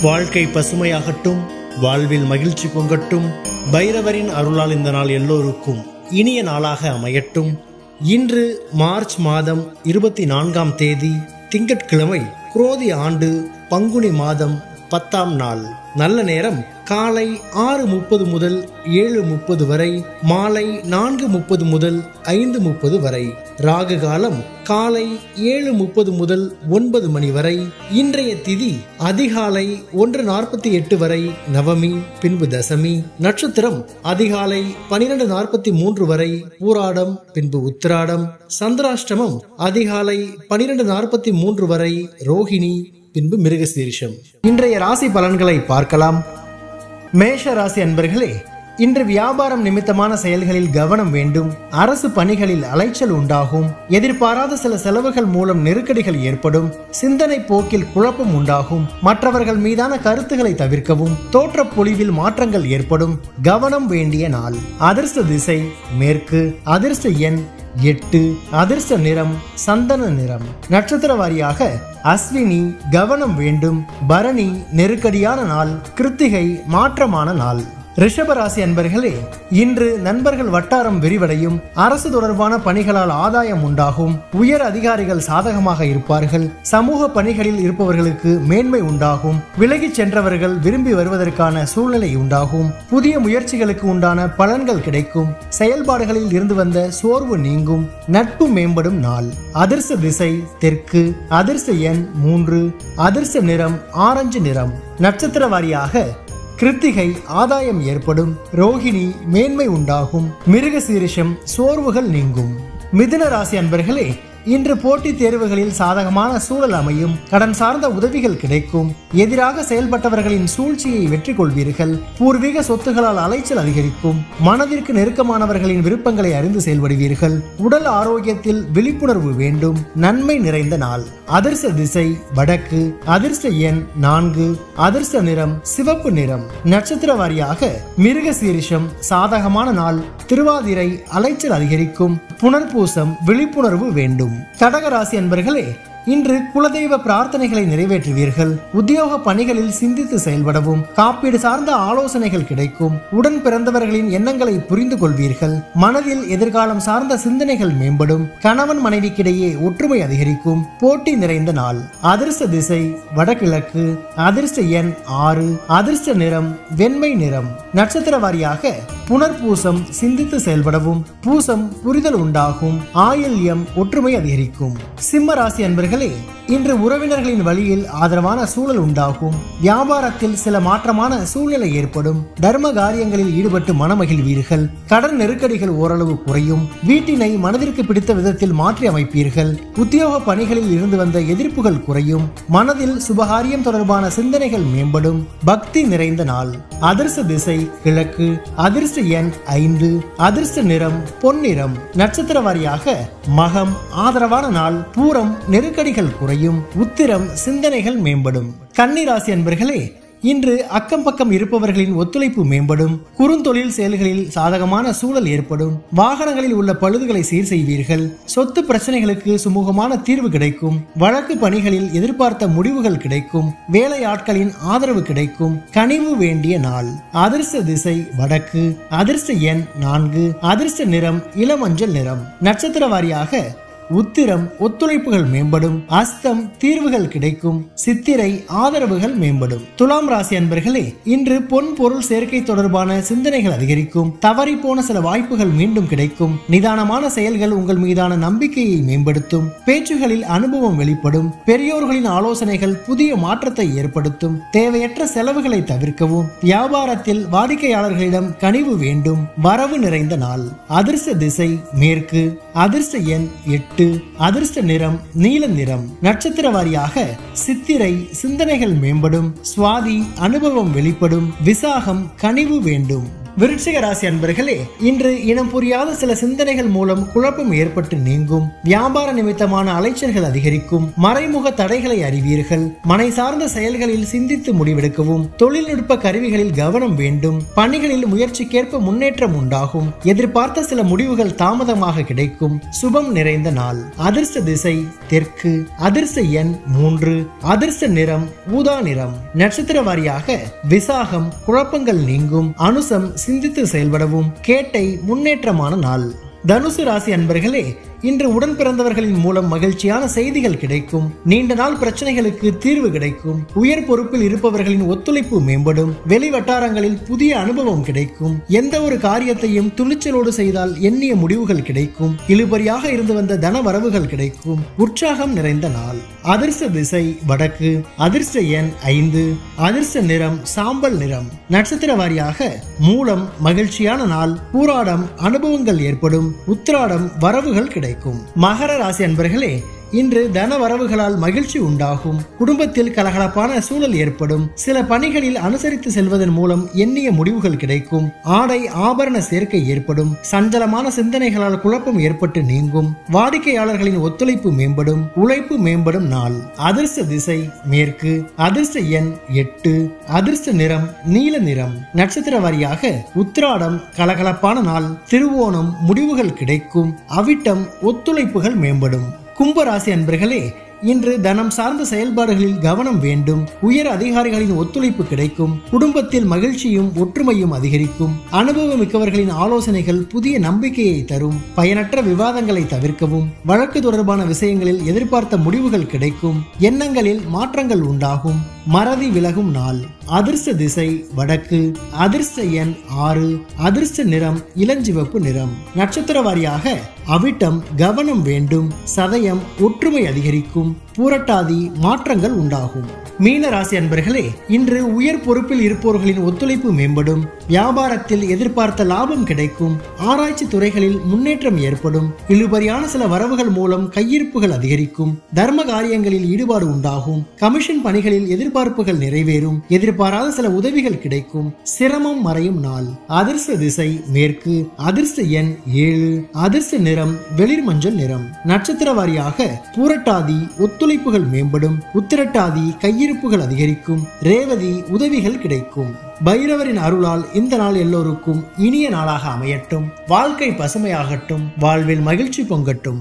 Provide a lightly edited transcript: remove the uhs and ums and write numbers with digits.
வாழ்க்கை பசுமையாகட்டும், வாழ்வில் மகிழ்ச்சி பொங்கட்டும். பைரவரின் அருளால் இந்த நாள் எல்லோருக்கும் இனிய நாளாக அமையட்டும். இன்று மார்ச் மாதம் 24ஆம் தேதி திங்கட்கிழமை, குரோதி ஆண்டு பங்குனி மாதம் 10ஆம் நாள். நல்ல நேரம் காலை 6:30 முதல் 7:30 வரை, மாலை 4:30 முதல் 5:30 வரை. ராகு காலம் காலை 7:30 முதல் 9 மணி வரை. இன்றைய திதி அதிகாலை 1:48 வரை நவமி, பின்பு தசமி. நட்சத்திரம் அதிகாலை 12:43 வரை பூராடம், பின்பு உத்திராடம். சந்திராஷ்டமம் அதிகாலை 12:43 வரை ரோஹிணி, பின்பு மிருகசீரிஷம். இன்றைய ராசி பலன்களை பார்க்கலாம். மேஷ ராசி அன்பர்களே, இன்று வியாபாரம் நிமித்தமான செயல்களில் கவனம் வேண்டும். அரசு பணிகளில் அலைச்சல் உண்டாகும். எதிர்பாராத சில செலவுகள் மூலம் நெருக்கடிகள் ஏற்படும். சிந்தனை போக்கில் குழப்பம் உண்டாகும். மற்றவர்கள் மீதான கருத்துக்களை தவிர்க்கவும். தோற்ற பொலிவில் மாற்றங்கள் ஏற்படும். கவனம் வேண்டிய நாள். அதிர்ஷ்ட திசை மேற்கு. அதிர்ஷ்ட எண் 8. அதிர்ஷ்ட நிறம் சந்தன நிறம். நட்சத்திர வாரியாக அஸ்வினி கவனம் வேண்டும். பரணி நெருக்கடியான நாள். கிருத்திகை மாற்றமான நாள். ரிஷபராசி அன்பர்களே, இன்று நண்பர்கள் வட்டாரம் விரிவடையும். அரசு தொடர்பான பணிகளால் ஆதாயம் உண்டாகும். உயர் அதிகாரிகள் சாதகமாக இருப்பார்கள். சமூக பணிகளில் இருப்பவர்களுக்கு மேன்மை உண்டாகும். விலகிச் சென்றவர்கள் விரும்பி வருவதற்கான சூழ்நிலை உண்டாகும். புதிய முயற்சிகளுக்கு உண்டான பலன்கள் கிடைக்கும். செயல்பாடுகளில் இருந்து வந்த சோர்வு நீங்கும். நட்பு மேம்படும் நாள். அதிர்ஷ்ட திசை தெற்கு. அதிர்ஷ்ட எண் 3. அதிர்ஷ்ட நிறம் ஆரஞ்சு நிறம். நட்சத்திர வாரியாக கிருத்திகை ஆதாயம் ஏற்படும். ரோஹிணி மேன்மை உண்டாகும். மிருகசீரிஷம் சோர்வுகள் நீங்கும். மிதுன ராசி அன்பர்களே, இன்று போட்டித் தேர்வுகளில் சாதகமான சூழல் அமையும். கடன் சார்ந்த உதவிகள் கிடைக்கும். எதிராக செயல்பட்டவர்களின் சூழ்ச்சியை வெற்றி கொள்வீர்கள். பூர்வீக சொத்துகளால் அலைச்சல் அதிகரிக்கும். மனதிற்கு நெருக்கமானவர்களின் விருப்பங்களை அறிந்து செயல்படுவீர்கள். உடல் ஆரோக்கியத்தில் விழிப்புணர்வு வேண்டும். நன்மை நிறைந்த நாள். அதிர்ஷ்ட திசை வடக்கு. அதிர்ஷ்ட எண் 4. அதிர்ஷ்ட நிறம் சிவப்பு நிறம். நட்சத்திர வாரியாக மிருகசீரிஷம் சாதகமான நாள். திருவாதிரை அலைச்சல் அதிகரிக்கும். புனர்பூசம் விழிப்புணர்வு வேண்டும். கடகராசி அன்பர்களே, இன்று குலதெய்வ பிரார்த்தனைகளை நிறைவேற்றுவீர்கள். உத்தியோக பணிகளில் சிந்தித்து செயல்படவும். காப்பீடு சார்ந்த ஆலோசனைகள் கிடைக்கும். உடன் பிறந்தவர்களின் எண்ணங்களை புரிந்து கொள்வீர்கள். மனதில் எதிர்காலம் சார்ந்த சிந்தனைகள் மேம்படும். கணவன் மனைவிக்கிடையே ஒற்றுமை அதிகரிக்கும். போட்டி நிறைந்த நாள். அதிர்ஷ்ட திசை வடகிழக்கு. அதிர்ஷ்ட எண் 6. அதிர்ஷ்ட நிறம் வெண்மை நிறம். நட்சத்திர வாரியாக புனர்பூசம் சிந்தித்து செயல்படவும். பூசம் புரிதல் உண்டாகும். ஆயில்யம் ஒற்றுமை அதிகரிக்கும். சிம்ம ராசி அன்பர்கள், இன்று உறவினர்களின் வழியில் ஆதரவான சூழல் உண்டாகும். வியாபாரத்தில் சில மாற்றமான சூழ்நிலை ஏற்படும். தர்ம காரியங்களில் ஈடுபட்டு மனமகிழ்வீர்கள். கடன் நெருக்கடிகள் ஓரளவு குறையும். வீட்டினை மனதிற்கு பிடித்த விதத்தில் மாற்றி அமைப்பீர்கள். உத்தியோக பணிகளில் இருந்து வந்த எதிர்ப்புகள் குறையும். மனதில் சுபகாரியம் தொடர்பான சிந்தனைகள் மேம்படும். பக்தி நிறைந்த நாள். அதிர்ஷ்ட திசை கிழக்கு. அதிர்ஷ்ட எண் 5. அதிர்ஷ்ட நிறம் பொன்னிறம். நட்சத்திர வாரியாக மகம் ஆதரவான நாள். பூரம் நெருக்கடிகள் குறையும். உத்திரம் சிந்தனைகள் மேம்படும். கன்னி ராசி அன்பர்களே, இன்று அக்கம் பக்கம் இருப்பவர்களின் ஒத்துழைப்பு மேம்படும். குறுந்தொழில் செயல்களில் சாதகமான சூழல் ஏற்படும். வாகனங்களில் உள்ள பழுதுகளை சீர் செய்வீர்கள். சொத்து பிரச்சனைகளுக்கு சுமூகமான தீர்வு கிடைக்கும். வழக்கு பணிகளில் எதிர்பார்த்த முடிவுகள் கிடைக்கும். வேலை ஆட்களின் ஆதரவு கிடைக்கும். கனிவு வேண்டிய நாள். அதிர்ஷ்ட திசை வடக்கு. அதிர்ஷ்ட எண் 4. அதிர்ஷ்ட நிறம் இளமஞ்சள் நிறம். நட்சத்திர வாரியாக உத்திரம் ஒத்துழைப்புகள் மேம்படும். அஸ்தம் தீர்வுகள் கிடைக்கும். சித்திரை ஆதரவுகள் மேம்படும். துலாம் ராசி அன்பர்களே, இன்று பொன் பொருள் சேர்க்கை தொடர்பான சிந்தனைகள் அதிகரிக்கும். தவறி போன சில வாய்ப்புகள் மீண்டும் கிடைக்கும். நிதானமான செயல்கள் உங்கள் மீதான நம்பிக்கையை மேம்படுத்தும். பேச்சுகளில் அனுபவம் வெளிப்படும். பெரியோர்களின் ஆலோசனைகள் புதிய மாற்றத்தை ஏற்படுத்தும். தேவையற்ற செலவுகளை தவிர்க்கவும். வியாபாரத்தில் வாடிக்கையாளர்களிடம் கனிவு வேண்டும். வரவு நிறைந்த நாள். அதிர்ஷ்ட திசை மேற்கு. அதிர்ஷ்ட எண் 8. அதிர்ஷ்ட நிறம் நீல நிறம். நட்சத்திர வாரியாக சித்திரை சிந்தனைகள் மேம்படும். சுவாதி அனுபவம் வெளிப்படும். விசாகம் கனிவு வேண்டும். விருச்சிக ராசி அன்பர்களே, இன்று இனம் புரியாத சில சிந்தனைகள் மூலம் குழப்பம் ஏற்பட்டு நீங்கும். வியாபார நிமித்தமான அலைச்சல்கள் அதிகரிக்கும். மறைமுக தடைகளை அறிவீர்கள். மனை சார்ந்த செயல்களில் சிந்தித்து முடிவெடுக்கவும். தொழில்நுட்ப கருவிகளில் கவனம் வேண்டும். பணிகளில் முயற்சிக்கேற்ப முன்னேற்றம் உண்டாகும். எதிர்பார்த்த சில முடிவுகள் தாமதமாக கிடைக்கும். சுபம் நிறைந்த நாள். அதிர்ஷ்ட திசை தெற்கு. அதிர்ஷ்ட எண் 3. அதிர்ஷ்ட நிறம் ஊதா நிறம். நட்சத்திர வாரியாக விசாகம் குழப்பங்கள் நீங்கும். அனுசம் சிந்தித்து செயல்படவும். கேட்டை முன்னேற்றமான நாள். தனுசு ராசி அன்பர்களே, இன்று உடன் பிறந்தவர்களின் மூலம் மகிழ்ச்சியான செய்திகள் கிடைக்கும். நீண்ட நாள் பிரச்சனைகளுக்கு தீர்வு கிடைக்கும். உயர் பொறுப்பில் இருப்பவர்களின் ஒத்துழைப்பு மேம்படும். வெளி வட்டாரங்களில் புதிய அனுபவம் கிடைக்கும். எந்த ஒரு காரியத்தையும் துணிச்சலோடு செய்தால் எண்ணிய முடிவுகள் கிடைக்கும். இழுபறியாக இருந்து வந்த தன வரவுகள் கிடைக்கும். உற்சாகம் நிறைந்த நாள். அதிர்ஷ்ட திசை வடக்கு. அதிர்ஷ்ட எண் 5. அதிர்ஷ்ட நிறம் சாம்பல் நிறம். நட்சத்திர வாரியாக மூலம் மகிழ்ச்சியான நாள். பூராடம் அனுபவங்கள் ஏற்படும். உத்திராடம் வரவுகள் கிடைக்கும். மகர ராசி அன்பர்களே, இன்று தன வரவுகளால் மகிழ்ச்சி உண்டாகும். குடும்பத்தில் கலகலப்பான சூழல் ஏற்படும். சில பணிகளில் அனுசரித்து செல்வதன் மூலம் எண்ணிய முடிவுகள் கிடைக்கும். ஆடை ஆபரண சேர்க்கை ஏற்படும். சஞ்சலமான சிந்தனைகளால் குழப்பம் ஏற்பட்டு நீங்கும். வாடிக்கையாளர்களின் ஒத்துழைப்பு மேம்படும். உழைப்பு மேம்படும் நாள். அதிர்ஷ்ட திசை மேற்கு. அதிர்ஷ்ட எண் 8. அதிர்ஷ்ட நிறம் நீல நிறம். நட்சத்திர வாரியாக உத்திராடம் கலகலப்பான நாள். திருவோணம் முடிவுகள் கிடைக்கும். அவிட்டம் ஒத்துழைப்புகள் மேம்படும். கும்பராசி அன்பர்களே, இன்று தனம் சார்ந்த செயல்பாடுகளில் கவனம் வேண்டும். உயர் அதிகாரிகளின் ஒத்துழைப்பு கிடைக்கும். குடும்பத்தில் மகிழ்ச்சியும் ஒற்றுமையும் அதிகரிக்கும். அனுபவம் மிக்கவர்களின் ஆலோசனைகள் புதிய நம்பிக்கையை தரும். பயனற்ற விவாதங்களை தவிர்க்கவும். வழக்கு தொடர்பான விஷயங்களில் எதிர்பார்த்த முடிவுகள் கிடைக்கும். எண்ணங்களில் மாற்றங்கள் உண்டாகும். மறதி விலகும் நாள். அதிர்ஷ்ட திசை வடக்கு. அதிர்ஷ்ட எண் 6. அதிர்ஷ்ட நிறம் இளஞ்சிவப்பு நிறம். நட்சத்திர வாரியாக அவிட்டம் கவனம் வேண்டும். சதயம் ஒற்றுமை அதிகரிக்கும். பூரட்டாதி மாற்றங்கள் உண்டாகும். மீன ராசி அன்பர்களே, இன்று உயர் பொறுப்பில் இருப்பவர்களின் ஒத்துழைப்பு மேம்படும். வியாபாரத்தில் எதிர்பார்த்த லாபம் கிடைக்கும். ஆராய்ச்சி துறைகளில் முன்னேற்றம் ஏற்படும். இழுபறியான சில வரவுகள் மூலம் கையிருப்புகள் அதிகரிக்கும். தர்ம காரியங்களில் ஈடுபாடு உண்டாகும். கமிஷன் பணிகளில் எதிர்பார்ப்புகள் நிறைவேறும். எதிர்பாராத சில உதவிகள் கிடைக்கும். சிரமம் மறையும் நாள். அதிர்ஷ்ட திசை மேற்கு. அதிர்ஷ்ட எண் 7. அதிர்ஷ்ட நிறம் வெளிர் மஞ்சள் நிறம். நட்சத்திர வாரியாக பூரட்டாதி ஒத்துழைப்புகள் மேம்படும். உத்திரட்டாதி கையிருப்புகள் அதிகரிக்கும். ரேவதி உதவிகள் கிடைக்கும். பைரவரின் அருளால் இந்த நாள் எல்லோருக்கும் இனிய நாளாக அமையட்டும். வாழ்க்கை பசுமையாகட்டும். வாழ்வில் மகிழ்ச்சி பொங்கட்டும்.